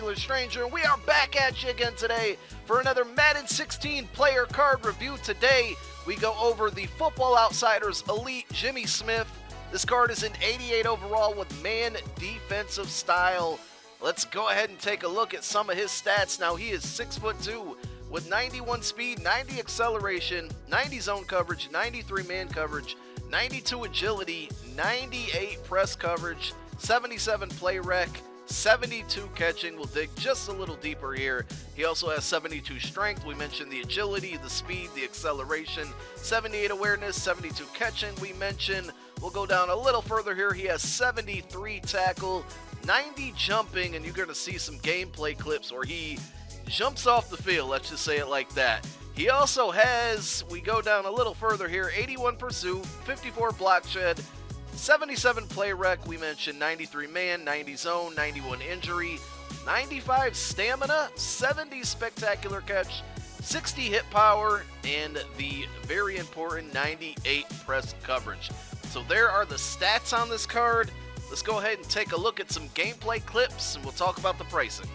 Popular Stranger, and we are back at you again today for another Madden 16 player card review. Today, we go over the Football Outsiders Elite Jimmy Smith. This card is an 88 overall with man defensive style. Let's go ahead and take a look at some of his stats. Now, he is 6'2", with 91 speed, 90 acceleration, 90 zone coverage, 93 man coverage, 92 agility, 98 press coverage, 77 play rec, 72 catching. We'll dig just a little deeper here. He also has 72 strength. We mentioned the agility, the speed, the acceleration, 78 awareness, 72 catching we mentioned. We'll go down a little further here. He has 73 tackle, 90 jumping, and you're going to see some gameplay clips where he jumps off the field, let's just say it like that. He also has, we go down a little further here, 81 pursuit, 54 block shed, 77 play rec, we mentioned 93 man, 90 zone, 91 injury, 95 stamina, 70 spectacular catch, 60 hit power, and the very important 98 press coverage. So there are the stats on this card. Let's go ahead and take a look at some gameplay clips, and we'll talk about the pricing.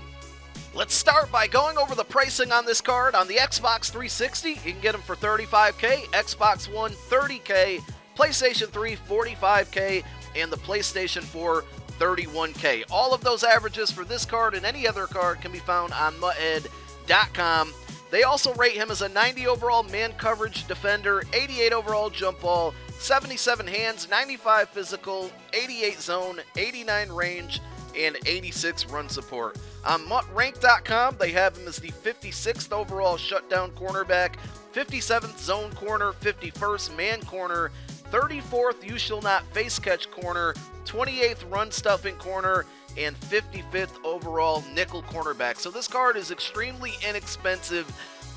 Let's start by going over the pricing on this card. On the Xbox 360, you can get them for $35K, Xbox One $30K, PlayStation 3 $45K, and the PlayStation 4 $31K. All of those averages for this card and any other card can be found on MUT.com. They also rate him as a 90 overall man coverage defender, 88 overall jump ball, 77 hands, 95 physical, 88 zone, 89 range, and 86 run support. On MUTrank.com, they have him as the 56th overall shutdown cornerback, 57th zone corner, 51st man corner, 34th you shall not face catch corner, 28th run stuffing corner, and 55th overall nickel cornerback. So this card is extremely inexpensive,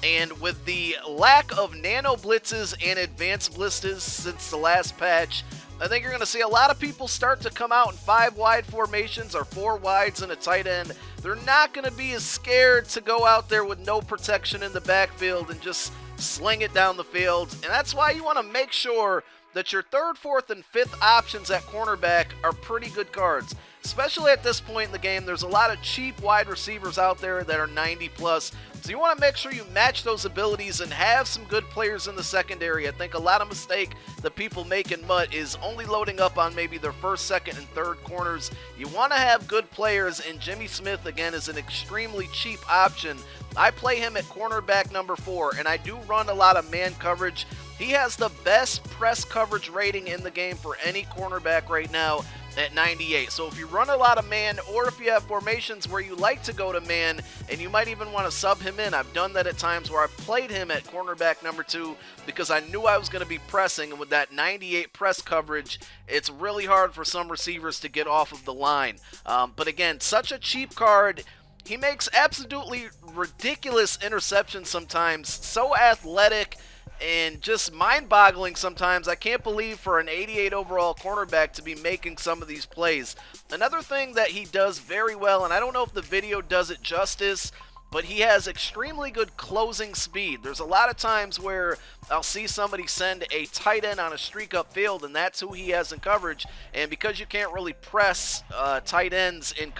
and with the lack of nano blitzes and advanced blitzes since the last patch, I think you're going to see a lot of people start to come out in 5 wide formations or 4 wides and a tight end. They're not going to be as scared to go out there with no protection in the backfield and just sling it down the field. And that's why you want to make sure that your 3rd, 4th, and 5th options at cornerback are pretty good cards. Especially at this point in the game, there's a lot of cheap wide receivers out there that are 90 plus. So you want to make sure you match those abilities and have some good players in the secondary. I think a lot of mistake that people make in MUT is only loading up on maybe their 1st, 2nd, and 3rd corners. You want to have good players, and Jimmy Smith, again, is an extremely cheap option. I play him at cornerback number 4, and I do run a lot of man coverage. He has the best press coverage rating in the game for any cornerback right now at 98. So if you run a lot of man, or if you have formations where you like to go to man, and you might even want to sub him in, I've done that at times where I've played him at cornerback number 2 because I knew I was going to be pressing, and with that 98 press coverage, it's really hard for some receivers to get off of the line. But again, such a cheap card. He makes absolutely ridiculous interceptions sometimes, so athletic and just mind-boggling sometimes. I can't believe for an 88 overall cornerback to be making some of these plays. Another thing that he does very well, and I don't know if the video does it justice, but he has extremely good closing speed. There's a lot of times where I'll see somebody send a tight end on a streak up field, and that's who he has in coverage. And because you can't really press tight ends in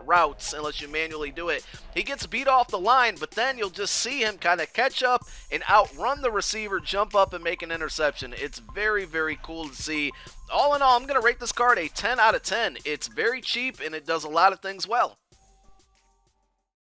routes unless you manually do it, he gets beat off the line, but then you'll just see him kind of catch up and outrun the receiver, jump up, and make an interception. It's very, very cool to see. All in all, I'm going to rate this card a 10 out of 10. It's very cheap, and it does a lot of things well.